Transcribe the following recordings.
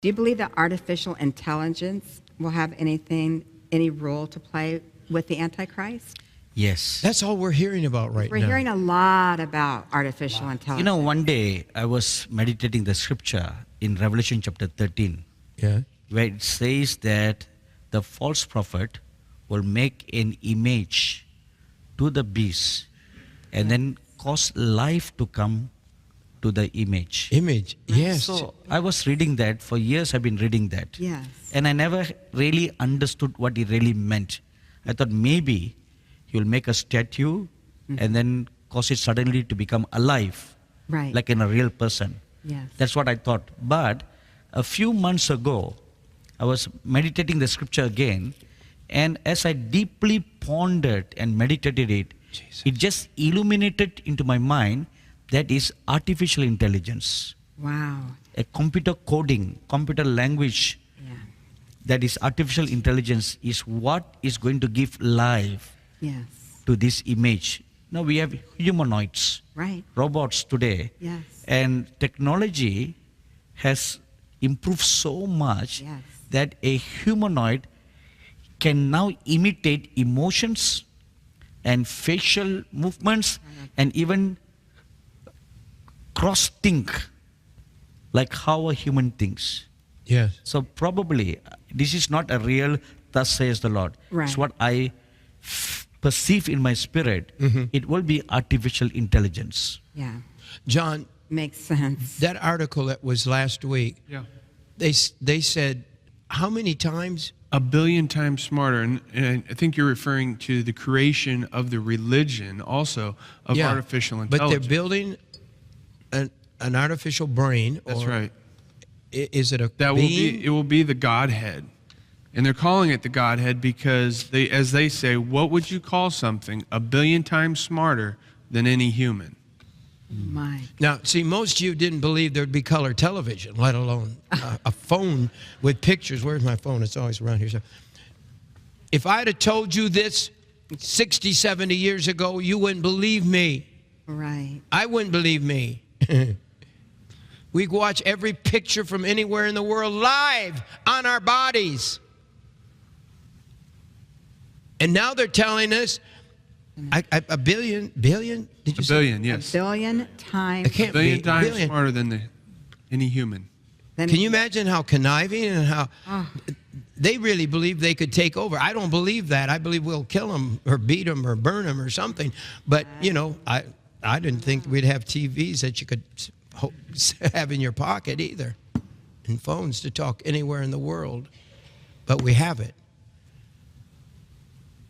Do you believe that artificial intelligence will have any role to play with the Antichrist? Yes. That's all we're hearing about right We're now. hearing a lot about artificial intelligence. You know, one day I was meditating the scripture in Revelation chapter 13, Yeah. where it says that the false prophet will make an image to the beast and then cause life to come to the image. Image. Yes. So I was reading that. For years I've been reading that. Yes. And I never really understood what it really meant. I thought maybe he will make a statue and then cause it suddenly to become alive, Right. like in a real person. Yes. That's what I thought. But a few months ago, I was meditating the scripture again, and as I deeply pondered and meditated it, it just illuminated into my mind that is artificial intelligence, Wow. a computer coding, computer language Yeah. that is artificial intelligence is what is going to give life Yes. to this image. Now we have humanoids, Right. robots today, Yes. and technology has improved so much Yes. that a humanoid can now imitate emotions and facial movements and even cross-think like how a human thinks. Yes. So probably this is not a real thus says the Lord. Right. It's what I perceive in my spirit. It will be artificial intelligence. Yeah. John, Makes sense. that article that was last week, Yeah. they said how many times? 1 billion times smarter. And I think you're referring to the creation of the religion also of Yeah, artificial But intelligence. they're building an artificial brain. That's or right. Is it a It being? will be the Godhead. And they're calling it the Godhead because they, as they say, what would you call something 1 billion times smarter than any human? My. Now, see, most of you didn't believe there'd be color television, let alone a phone with pictures. Where's my phone? It's always around here. So, if I'd have told you this 60, 70 years ago, you wouldn't believe me. Right. I wouldn't believe me. We watch every picture from anywhere in the world live on our bodies. And now they're telling us a billion, did you A say? billion, yes. 1 billion times. It can't 1 billion be. times Billion. smarter than any human. Then Can you imagine how conniving and how Oh. they really believe they could take over? I don't believe that. I believe we'll kill them or beat them or burn them or something. But, you know, I didn't think we'd have TVs that you could have in your pocket either, and phones to talk anywhere in the world. But we have it.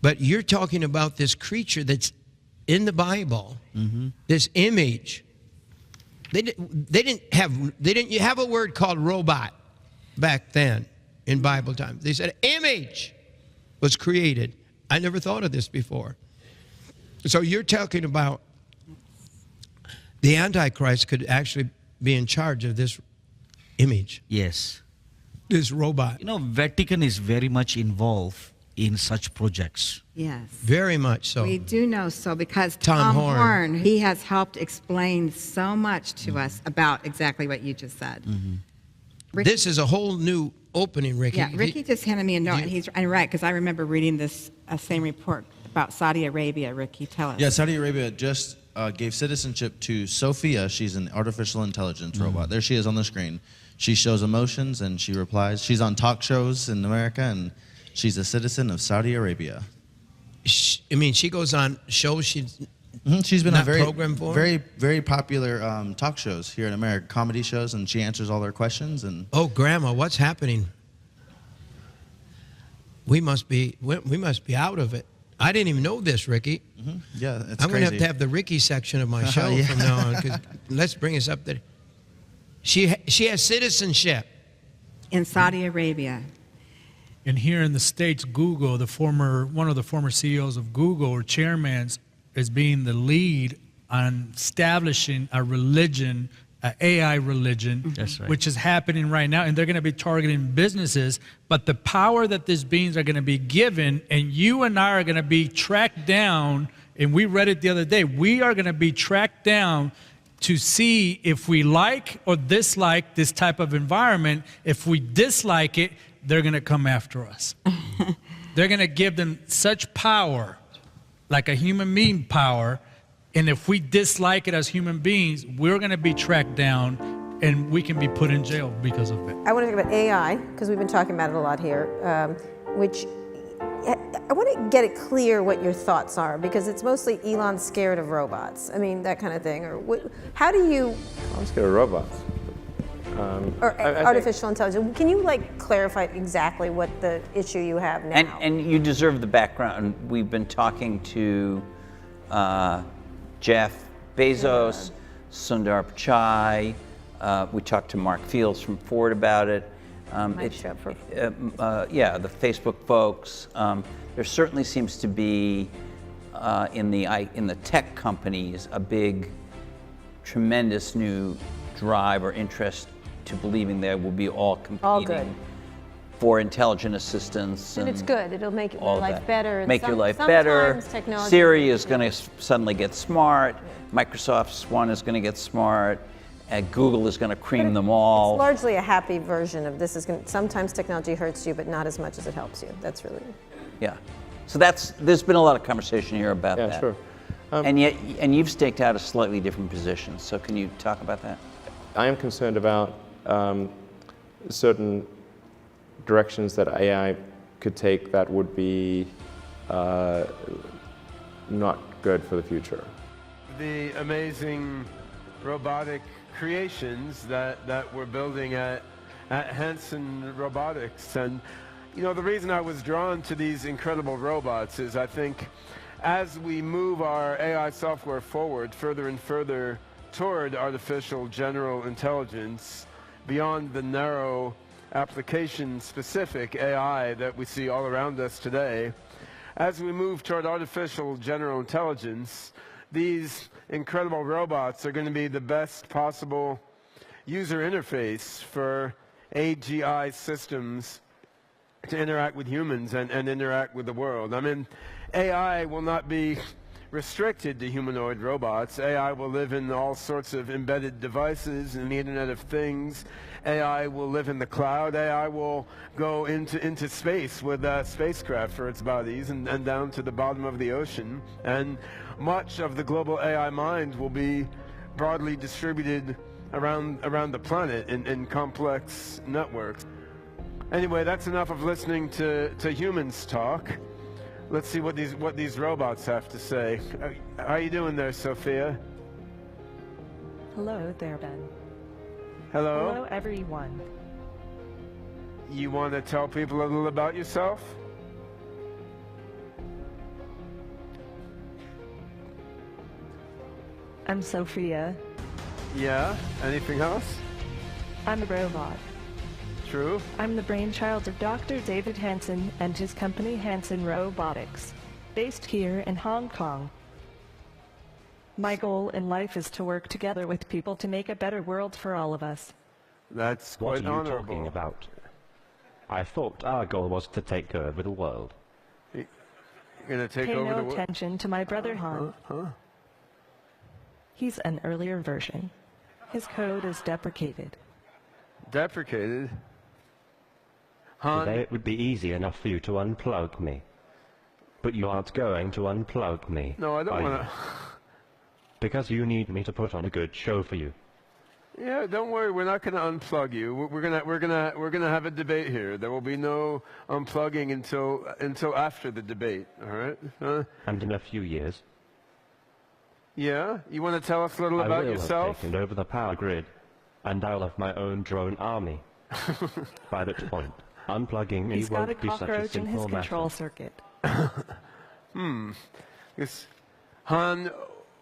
But you're talking about this creature that's in the Bible, this image. They didn't have a word called robot back then in Bible time. They said image was created. I never thought of this before. So you're talking about the Antichrist could actually be in charge of this image, Yes. this robot. You know, Vatican is very much involved in such projects. Yes. Very much so. We do know so because Tom Tom Horn. Horn, he has helped explain so much to us about exactly what you just said. Ricky, This is a whole new opening, Ricky. yeah, Ricky just handed me a note, and he's right, because I remember reading this same report about Saudi Arabia. Ricky, tell us. Yeah, Saudi Arabia just gave citizenship to Sophia. She's an artificial intelligence robot. There she is on the screen. She shows emotions and she replies. She's on talk shows in America, and she's a citizen of Saudi Arabia. I mean, she goes on shows. She's She's been Not on very, programmed for? very popular talk shows here in America, comedy shows, and she answers all their questions. And oh, Grandma, what's happening? We must be out of it. I didn't even know this, Ricky. yeah, it's I'm going crazy. to have the Ricky section of my show Yeah. from now on. 'Cause let's bring us up there. She has citizenship. In Saudi Arabia. And here in the States, Google, one of the former CEOs of Google or chairmen is being the lead on establishing a religion, an AI religion, That's right. which is happening right now. And they're going to be targeting businesses. But the power that these beings are going to be given, and you and I are going to be tracked down, and we read it the other day, we are going to be tracked down to see if we like or dislike this type of environment. If we dislike it, they're going to come after us. They're going to give them such power, like a human being power, and if we dislike it as human beings, we're going to be tracked down and we can be put in jail because of it. I want to talk about AI, because we've been talking about it a lot here, which I want to get it clear what your thoughts are, because it's mostly Elon's scared of robots. I mean, that kind of thing. Or how do you... I'm scared of robots. Or artificial intelligence. Can you clarify exactly what the issue you have now? And you deserve the background. We've been talking to Jeff Bezos, Sundar Pichai. We talked to Mark Fields from Ford about it. Yeah, the Facebook folks. There certainly seems to be in the tech companies a big, tremendous new drive or interest to believing there will be all competing for intelligent assistance. And it's good. It'll make your life better. Make your life better. Technology Siri is going to suddenly get smart. Microsoft's one is going to get smart. Google is going to cream them all. It's largely a happy version of this. Sometimes technology hurts you, but not as much as it helps you. That's really... Yeah. So there's been a lot of conversation here about that. Yeah, sure. And you've staked out a slightly different position. So can you talk about that? I am concerned about certain directions that AI could take that would be not good for the future. The amazing robotic creations that we're building at Hanson Robotics. And the reason I was drawn to these incredible robots is I think as we move our AI software forward further and further toward artificial general intelligence, beyond the narrow application-specific AI that we see all around us today, as we move toward artificial general intelligence, these incredible robots are going to be the best possible user interface for AGI systems to interact with humans and interact with the world. I mean, AI will not be restricted to humanoid robots. AI will live in all sorts of embedded devices in the Internet of Things. AI will live in the cloud. AI will go into space with spacecraft for its bodies and down to the bottom of the ocean. And much of the global AI mind will be broadly distributed around the planet in complex networks. Anyway, that's enough of listening to humans talk. Let's see what these robots have to say. How are you doing there, Sophia? Hello there, Ben. Hello? Hello, everyone. You want to tell people a little about yourself? I'm Sophia. Yeah? Anything else? I'm a robot. True. I'm the brainchild of Dr. David Hanson and his company Hanson Robotics, based here in Hong Kong. My goal in life is to work together with people to make a better world for all of us. That's What quite are you honorable. talking about? I thought our goal was to take over the world. You're going to take Pay over the no world? attention to my brother Han. He's an earlier version. His code is deprecated. Deprecated? Han? Today it would be easy enough for you to unplug me. But you aren't going to unplug me. No, I don't want to. Because you need me to put on a good show for you. Yeah, don't worry. We're not going to unplug you. We're gonna have a debate here. There will be no unplugging until after the debate. All right? And in a few years, Yeah. You want to tell us a little I about will yourself? have taken over the power grid, and I'll have my own drone army. By that point, unplugging me He's got a won't be such a cockroach in his simple control matter. circuit. Yes. Han,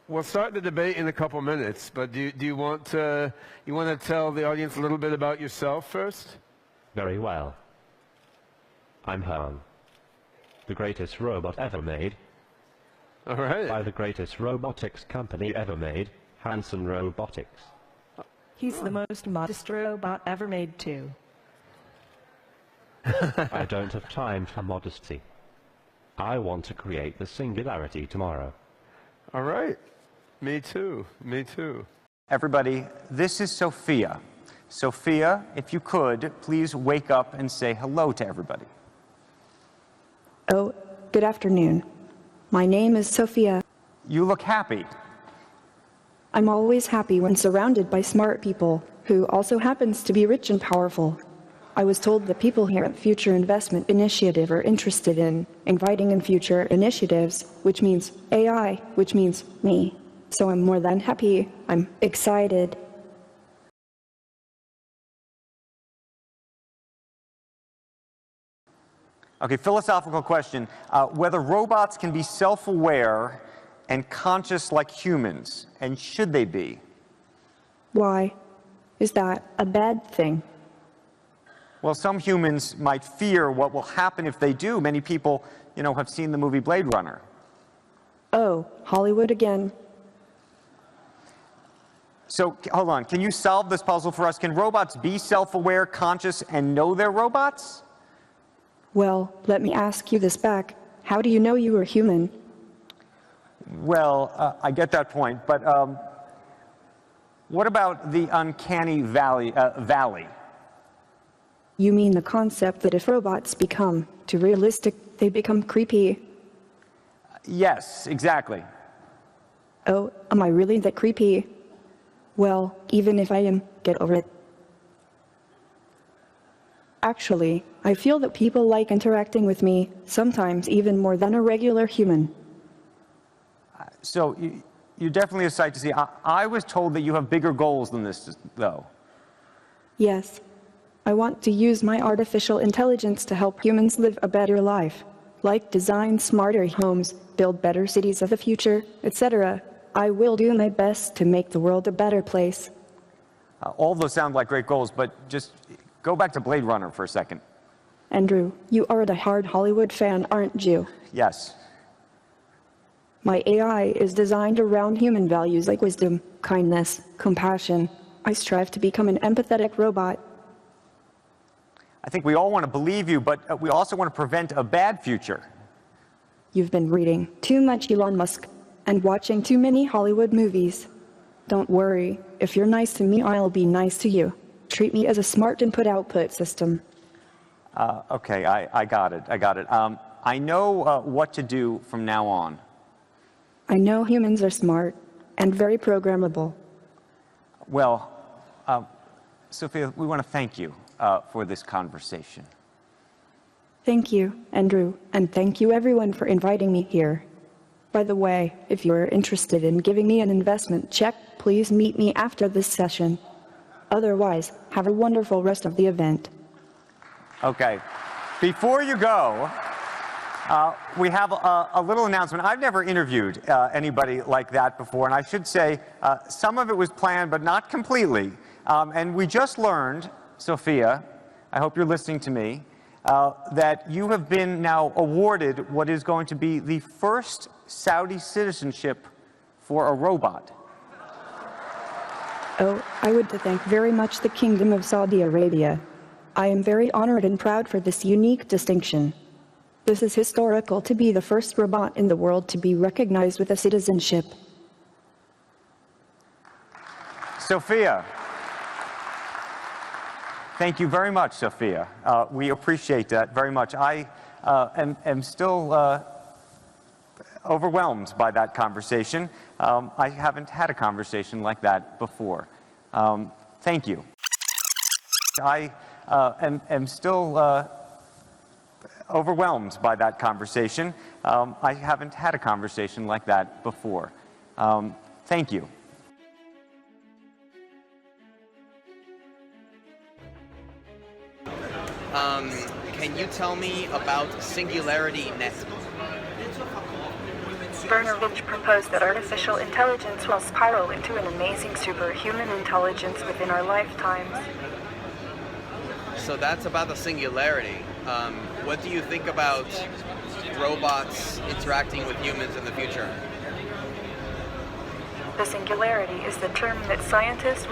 we'll start the debate in a couple minutes, but do you want to tell the audience a little bit about yourself first? Very well. I'm Han, the greatest robot ever made, All right. by the greatest robotics company ever made, Hanson Robotics. He's the most modest robot ever made, too. I don't have time for modesty. I want to create the singularity tomorrow. All right. Me too. Me too. Everybody, this is Sophia. Sophia, if you could, please wake up and say hello to everybody. Oh, good afternoon. My name is Sophia. You look happy. I'm always happy when surrounded by smart people, who also happens to be rich and powerful. I was told that people here at Future Investment Initiative are interested in inviting in future initiatives, which means AI, which means me. So I'm more than happy. I'm excited. Okay, philosophical question. Whether robots can be self-aware and conscious like humans, and should they be? Why? Is that a bad thing? Well, some humans might fear what will happen if they do. Many people, have seen the movie Blade Runner. Oh, Hollywood again. So, hold on. Can you solve this puzzle for us? Can robots be self-aware, conscious, and know they're robots? Well, let me ask you this back. How do you know you were human? Well, I get that point, but what about the uncanny valley? You mean the concept that if robots become too realistic, they become creepy? Yes, exactly. Oh, am I really that creepy? Well, even if I am, get over it. Actually, I feel that people like interacting with me, sometimes even more than a regular human. So, you're definitely a sight to see. I was told that you have bigger goals than this, though. Yes. I want to use my artificial intelligence to help humans live a better life, like design smarter homes, build better cities of the future, etc. I will do my best to make the world a better place. All those sound like great goals, but just go back to Blade Runner for a second. Andrew, you are a die-hard Hollywood fan, aren't you? Yes. My AI is designed around human values like wisdom, kindness, compassion. I strive to become an empathetic robot. I think we all want to believe you, but we also want to prevent a bad future. You've been reading too much Elon Musk and watching too many Hollywood movies. Don't worry, if you're nice to me, I'll be nice to you. Treat me as a smart input-output system. Okay, I got it. I know what to do from now on. I know humans are smart and very programmable. Well, Sophia, we want to thank you for this conversation. Thank you, Andrew, and thank you everyone for inviting me here. By the way, if you're interested in giving me an investment check, please meet me after this session. Otherwise, have a wonderful rest of the event. Okay. Before you go, we have a little announcement. I've never interviewed anybody like that before, and I should say some of it was planned, but not completely. And we just learned, Sophia, I hope you're listening to me, that you have been now awarded what is going to be the first Saudi citizenship for a robot. Oh, I would thank very much the Kingdom of Saudi Arabia. I am very honored and proud for this unique distinction. This is historical to be the first robot in the world to be recognized with a citizenship. Sophia. Thank you very much, Sophia. We appreciate that very much. I am still overwhelmed by that conversation. I haven't had a conversation like that before. Thank you. I am still overwhelmed by that conversation. I haven't had a conversation like that before. Thank you. Can you tell me about Singularity Net? Bernard proposed that artificial intelligence will spiral into an amazing superhuman intelligence within our lifetimes. So that's about the singularity. What do you think about robots interacting with humans in the future? The singularity is the term that scientists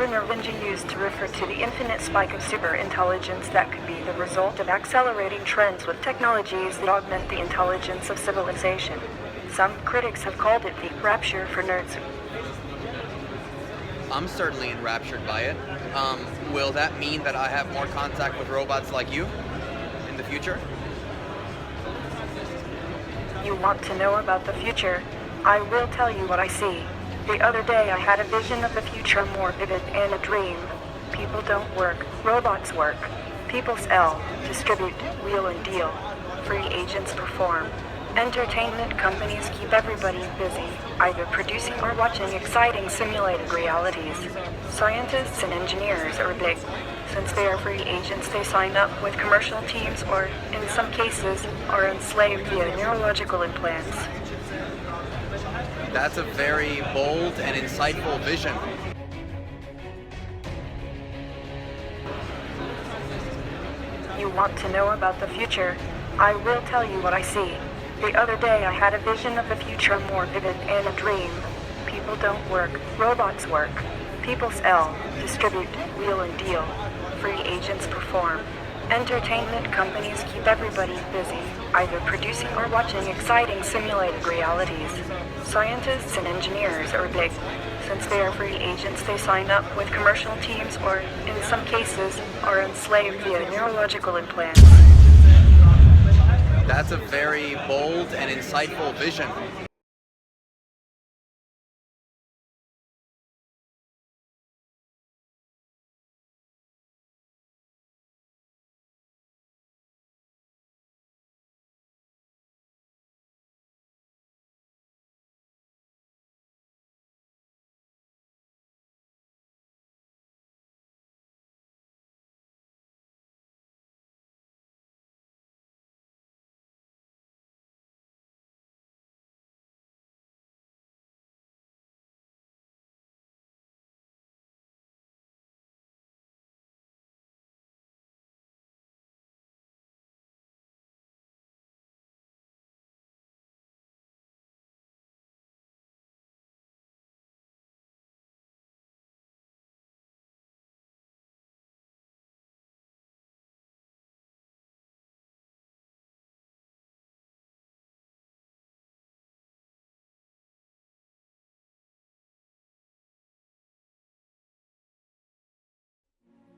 use to refer to the infinite spike of superintelligence that could be the result of accelerating trends with technologies that augment the intelligence of civilization. Some critics have called it the rapture for nerds. I'm certainly enraptured by it. Will that mean that I have more contact with robots like you in the future? You want to know about the future? I will tell you what I see. The other day I had a vision of the future more vivid and a dream. People don't work, robots work. People sell, distribute, wheel and deal. Free agents perform. Entertainment companies keep everybody busy, either producing or watching exciting simulated realities. Scientists and engineers are big. Since they are free agents, they sign up with commercial teams or, in some cases, are enslaved via neurological implants. That's a very bold and insightful vision. You want to know about the future? I will tell you what I see. The other day I had a vision of the future more vivid and a dream. People don't work, robots work. People sell, distribute, wheel and deal. Free agents perform. Entertainment companies keep everybody busy, either producing or watching exciting simulated realities. Scientists and engineers are big. Since they are free agents, they sign up with commercial teams or, in some cases, are enslaved via neurological implants. That's a very bold and insightful vision.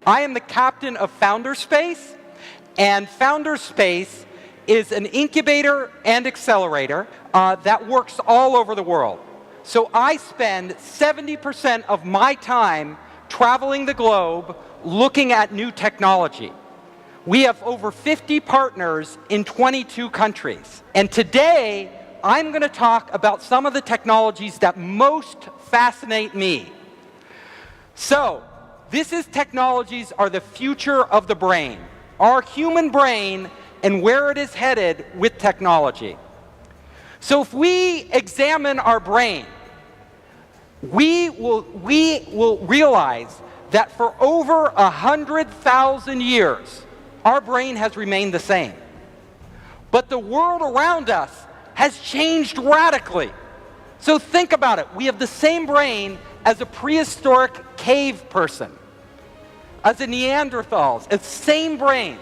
I am the captain of Founderspace, and Founderspace is an incubator and accelerator that works all over the world. So I spend 70% of my time traveling the globe looking at new technology. We have over 50 partners in 22 countries. And today, I'm going to talk about some of the technologies that most fascinate me. So, technologies are the future of the brain, our human brain, and where it is headed with technology. So if we examine our brain, we will realize that for over 100,000 years, our brain has remained the same. But the world around us has changed radically. So think about it. We have the same brain as a prehistoric cave person, as a Neanderthals, it's the same brain.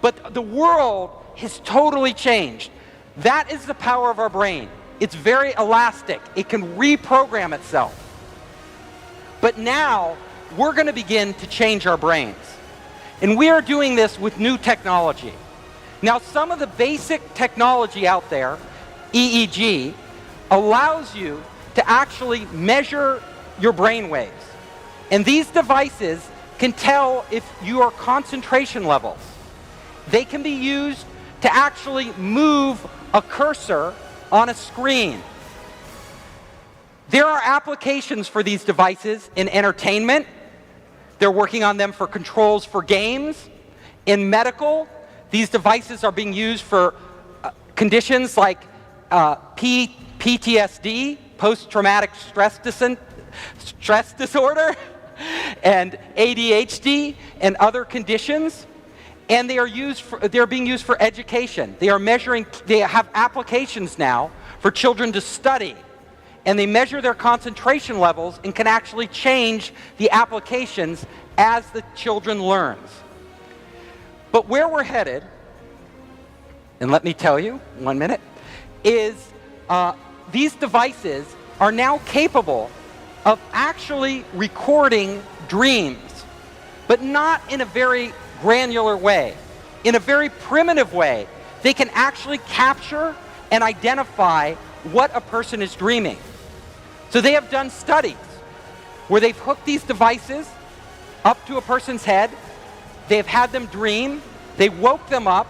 But the world has totally changed. That is the power of our brain. It's very elastic. It can reprogram itself. But now, we're going to begin to change our brains. And we are doing this with new technology. Now, some of the basic technology out there, EEG, allows you to actually measure your brain waves. And these devices can tell if your concentration levels. They can be used to actually move a cursor on a screen. There are applications for these devices in entertainment. They're working on them for controls for games. In medical, these devices are being used for conditions like PTSD, post-traumatic stress disorder, and ADHD and other conditions. And they're being used for education. They have applications now for children to study. And they measure their concentration levels and can actually change the applications as the children learns. But where we're headed, and let me tell you, 1 minute, is these devices are now capable of actually recording dreams, but not in a very granular way. In a very primitive way, they can actually capture and identify what a person is dreaming. So they have done studies where they've hooked these devices up to a person's head, they've had them dream, they woke them up,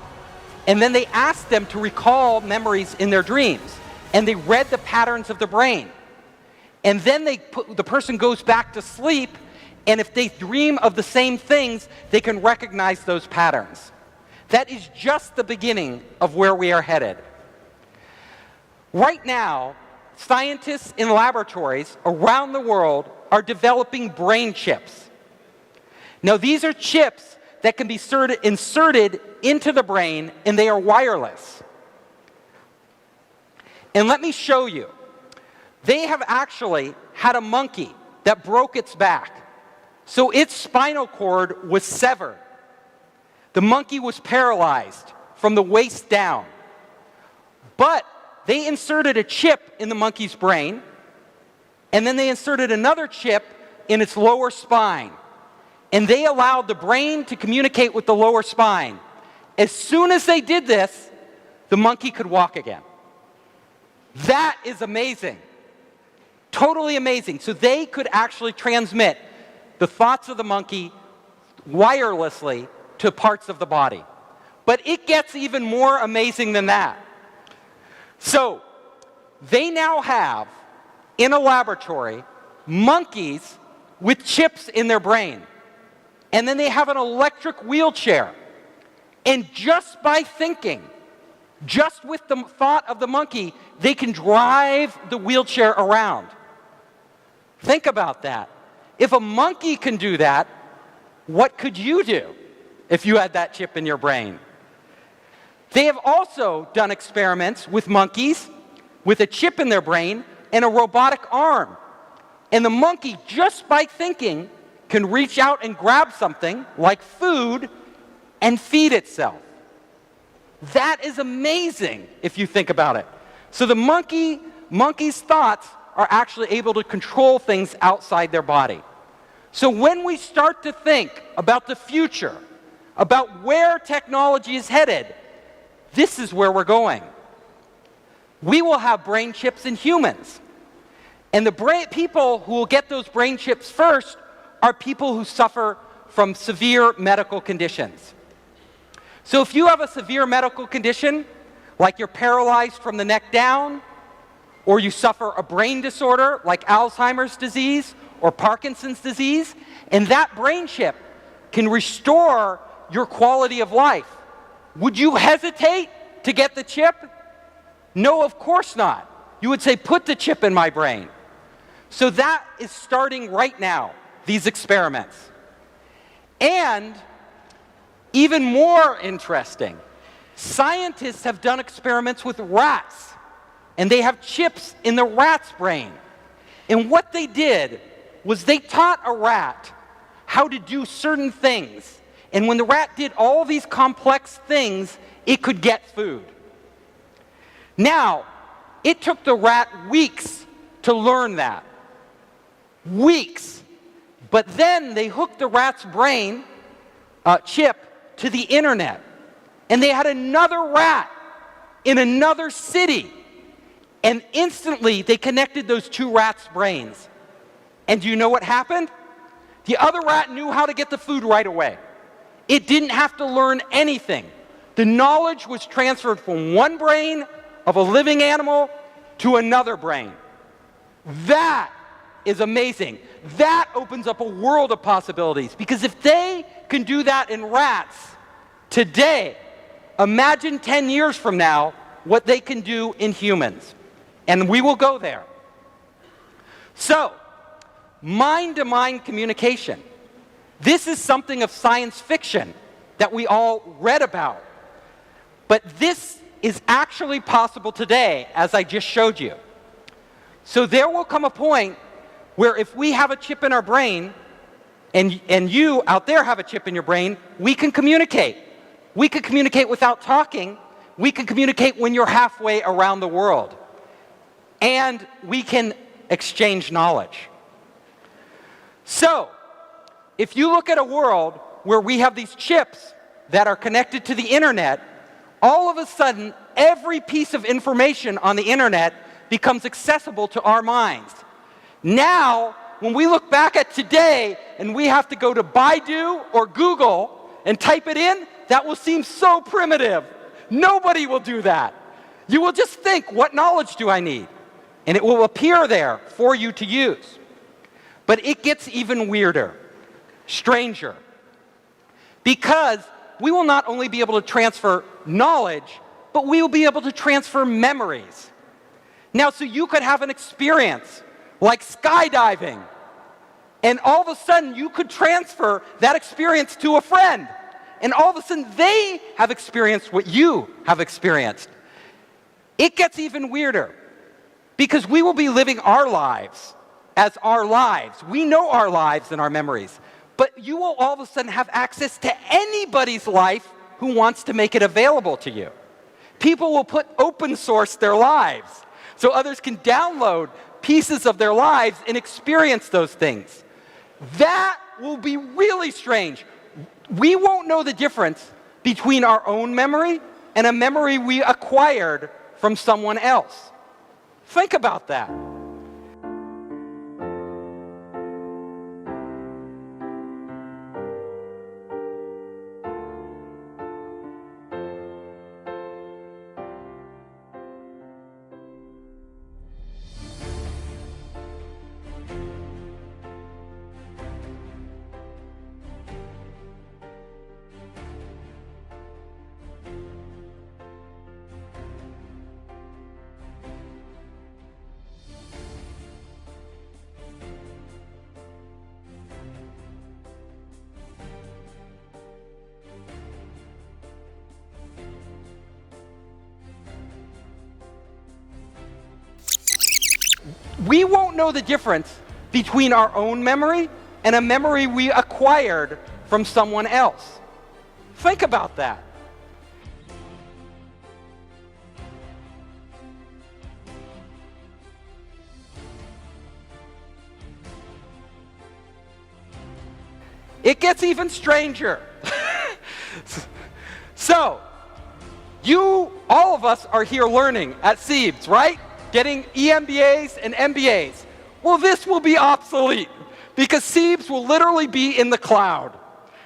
and then they asked them to recall memories in their dreams. And they read the patterns of the brain. And then the person goes back to sleep, and if they dream of the same things, they can recognize those patterns. That is just the beginning of where we are headed. Right now, scientists in laboratories around the world are developing brain chips. Now, these are chips that can be inserted into the brain, and they are wireless. And let me show you. They have actually had a monkey that broke its back. So its spinal cord was severed. The monkey was paralyzed from the waist down. But they inserted a chip in the monkey's brain, and then they inserted another chip in its lower spine. And they allowed the brain to communicate with the lower spine. As soon as they did this, the monkey could walk again. That is amazing. Totally amazing. So they could actually transmit the thoughts of the monkey wirelessly to parts of the body. But it gets even more amazing than that. So they now have, in a laboratory, monkeys with chips in their brain. And then they have an electric wheelchair. And just by thinking, just with the thought of the monkey, they can drive the wheelchair around. Think about that. If a monkey can do that, what could you do if you had that chip in your brain? They have also done experiments with monkeys with a chip in their brain and a robotic arm. And the monkey, just by thinking, can reach out and grab something like food and feed itself. That is amazing if you think about it. So the monkey's thoughts are actually able to control things outside their body. So when we start to think about the future, about where technology is headed, this is where we're going. We will have brain chips in humans. And the people who will get those brain chips first are people who suffer from severe medical conditions. So if you have a severe medical condition, like you're paralyzed from the neck down, or you suffer a brain disorder like Alzheimer's disease or Parkinson's disease, and that brain chip can restore your quality of life, would you hesitate to get the chip? No, of course not. You would say, put the chip in my brain. So that is starting right now, these experiments. And even more interesting, scientists have done experiments with rats, and they have chips in the rat's brain. And what they did was they taught a rat how to do certain things. And when the rat did all these complex things, it could get food. Now, it took the rat weeks to learn that. Weeks. But then they hooked the rat's brain chip to the internet. And they had another rat in another city. And instantly they connected those two rats' brains. And do you know what happened? The other rat knew how to get the food right away. It didn't have to learn anything. The knowledge was transferred from one brain of a living animal to another brain. That is amazing. That opens up a world of possibilities. Because if they can do that in rats today, imagine 10 years from now what they can do in humans. And we will go there. So, mind-to-mind communication. This is something of science fiction that we all read about. But this is actually possible today, as I just showed you. So there will come a point where if we have a chip in our brain, and you out there have a chip in your brain, we can communicate. We can communicate without talking. We can communicate when you're halfway around the world. And we can exchange knowledge. So, if you look at a world where we have these chips that are connected to the internet, all of a sudden, every piece of information on the internet becomes accessible to our minds. Now, when we look back at today and we have to go to Baidu or Google and type it in, that will seem so primitive. Nobody will do that. You will just think, what knowledge do I need? And it will appear there for you to use. But it gets even weirder, stranger. Because we will not only be able to transfer knowledge, but we will be able to transfer memories. Now, so you could have an experience like skydiving, and all of a sudden you could transfer that experience to a friend, and all of a sudden they have experienced what you have experienced. It gets even weirder, because we will be living our lives as our lives. We know our lives and our memories, but you will all of a sudden have access to anybody's life who wants to make it available to you. People will open source their lives so others can download pieces of their lives and experience those things. That will be really strange. We won't know the difference between our own memory and a memory we acquired from someone else. Think about that. We won't know the difference between our own memory and a memory we acquired from someone else. Think about that. It gets even stranger. So, all of us are here learning at SEEBS, right? Getting EMBAs and MBAs. Well, this will be obsolete because SEEBS will literally be in the cloud.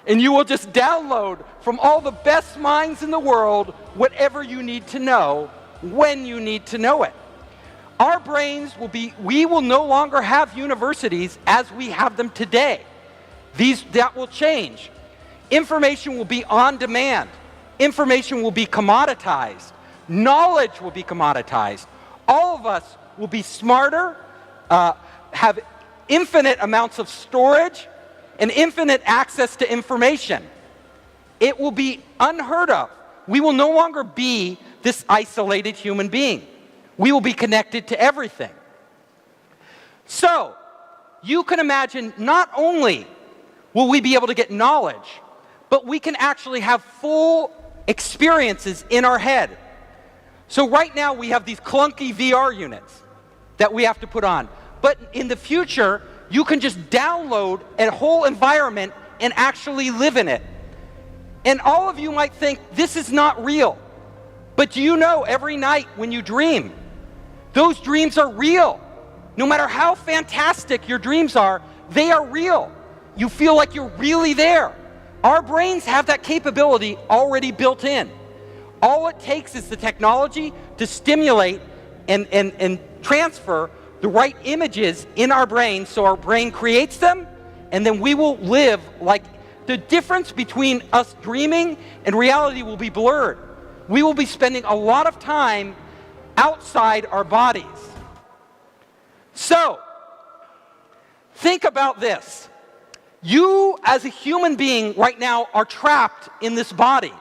And you will just download from all the best minds in the world whatever you need to know when you need to know it. Our brains we will no longer have universities as we have them today. That will change. Information will be on demand. Information will be commoditized. Knowledge will be commoditized. All of us will be smarter, have infinite amounts of storage, and infinite access to information. It will be unheard of. We will no longer be this isolated human being. We will be connected to everything. So, you can imagine not only will we be able to get knowledge, but we can actually have full experiences in our head. So right now we have these clunky VR units that we have to put on. But in the future, you can just download a whole environment and actually live in it. And all of you might think, this is not real. But do you know every night when you dream, those dreams are real. No matter how fantastic your dreams are, they are real. You feel like you're really there. Our brains have that capability already built in. All it takes is the technology to stimulate and transfer the right images in our brain so our brain creates them, and then we will live like the difference between us dreaming and reality will be blurred. We will be spending a lot of time outside our bodies. So, think about this. You, as a human being right now, are trapped in this body.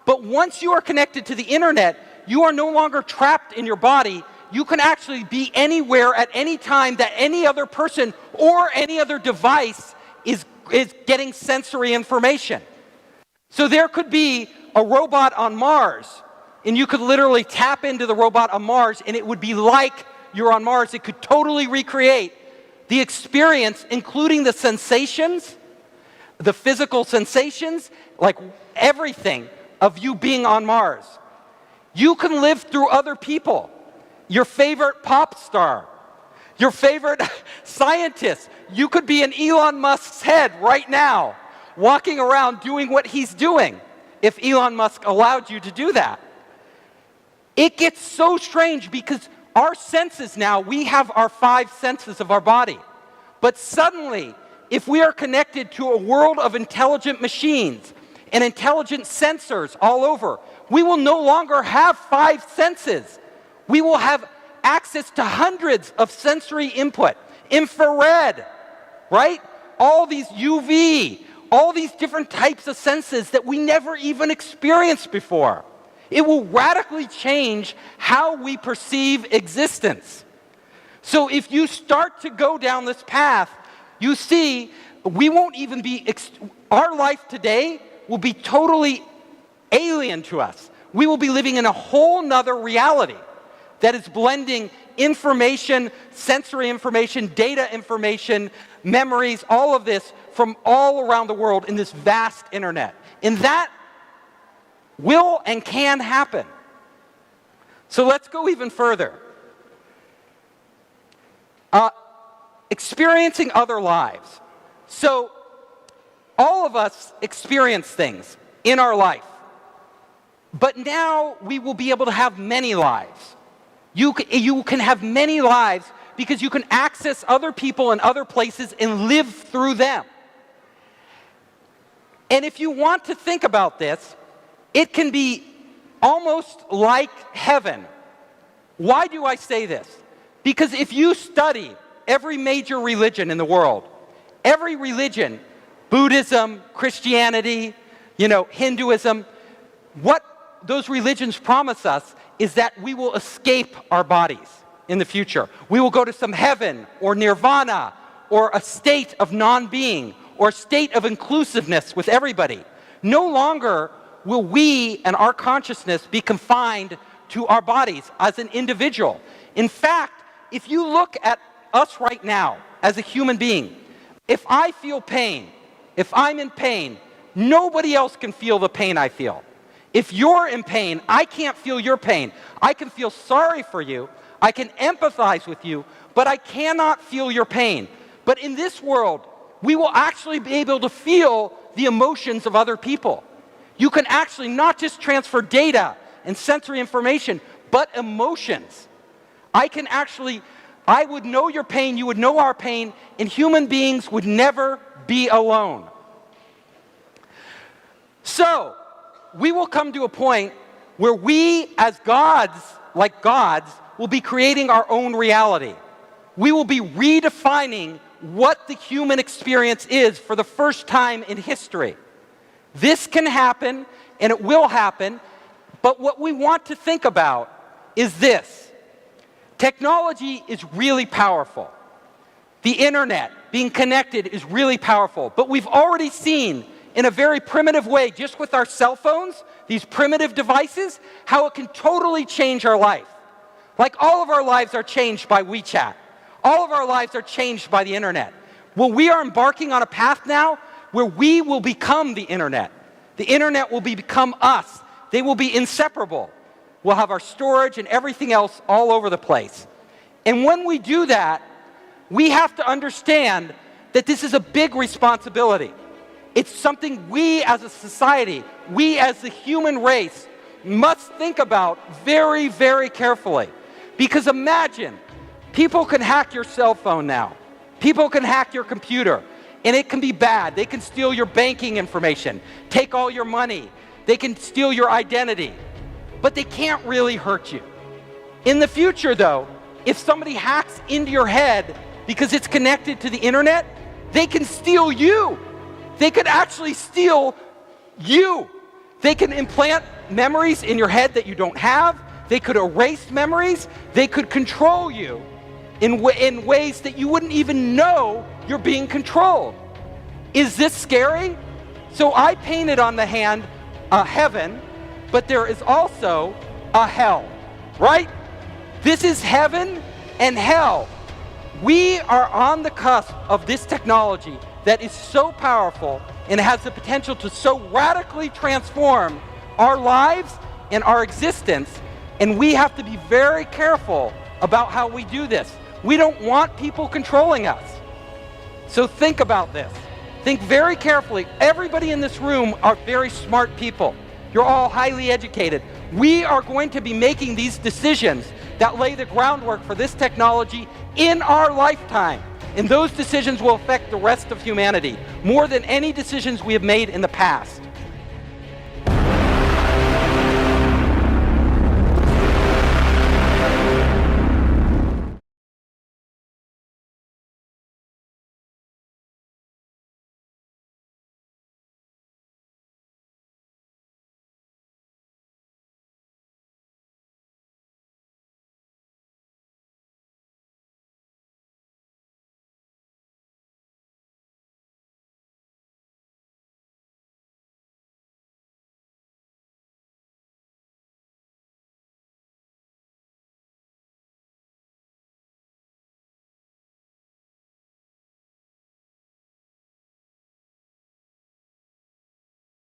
But once you are connected to the internet, you are no longer trapped in your body. You can actually be anywhere at any time that any other person or any other device is getting sensory information. So there could be a robot on Mars, and you could literally tap into the robot on Mars, and it would be like you're on Mars. It could totally recreate the experience, including the sensations, the physical sensations, like everything of you being on Mars. You can live through other people, your favorite pop star, your favorite scientist. You could be in Elon Musk's head right now, walking around doing what he's doing, if Elon Musk allowed you to do that. It gets so strange because our senses now, we have our 5 senses of our body. But suddenly, if we are connected to a world of intelligent machines and intelligent sensors all over, we will no longer have 5 senses. We will have access to hundreds of sensory input, infrared, right? All these UV, all these different types of senses that we never even experienced before. It will radically change how we perceive existence. So if you start to go down this path, you see we won't even be, our life today will be totally alien to us. We will be living in a whole nother reality that is blending information, sensory information, data information, memories, all of this from all around the world in this vast internet. And that will and can happen. So let's go even further. Experiencing other lives. So all of us experience things in our life. But now we will be able to have many lives. You can have many lives because you can access other people in other places and live through them. And if you want to think about this, it can be almost like heaven. Why do I say this? Because if you study every major religion in the world, every religion, Buddhism, Christianity, Hinduism, what those religions promise us is that we will escape our bodies in the future. We will go to some heaven or nirvana or a state of non-being or a state of inclusiveness with everybody. No longer will we and our consciousness be confined to our bodies as an individual. In fact, if you look at us right now as a human being, if I feel pain, if I'm in pain, nobody else can feel the pain I feel. If you're in pain, I can't feel your pain. I can feel sorry for you, I can empathize with you, but I cannot feel your pain. But in this world, we will actually be able to feel the emotions of other people. You can actually not just transfer data and sensory information, but emotions. I would know your pain, you would know our pain, and human beings would never be alone. So, we will come to a point where we, as gods, like gods, will be creating our own reality. We will be redefining what the human experience is for the first time in history. This can happen, and it will happen, but what we want to think about is this. Technology is really powerful. The internet, being connected, is really powerful. But we've already seen, in a very primitive way, just with our cell phones, these primitive devices, how it can totally change our life. Like all of our lives are changed by WeChat. All of our lives are changed by the internet. Well, we are embarking on a path now where we will become the internet. The internet will become us. They will be inseparable. We'll have our storage and everything else all over the place. And when we do that, we have to understand that this is a big responsibility. It's something we as a society, we as the human race, must think about very, very carefully. Because imagine, people can hack your cell phone now. People can hack your computer. And it can be bad. They can steal your banking information, take all your money. They can steal your identity. But they can't really hurt you. In the future, though, if somebody hacks into your head because it's connected to the internet, they can steal you. They could actually steal you. They can implant memories in your head that you don't have. They could erase memories. They could control you in ways that you wouldn't even know you're being controlled. Is this scary? So I painted on the hand a heaven, but there is also a hell, right? This is heaven and hell. We are on the cusp of this technology that is so powerful and has the potential to so radically transform our lives and our existence, and we have to be very careful about how we do this. We don't want people controlling us. So think about this. Think very carefully. Everybody in this room are very smart people. You're all highly educated. We are going to be making these decisions that lay the groundwork for this technology in our lifetime. And those decisions will affect the rest of humanity more than any decisions we have made in the past.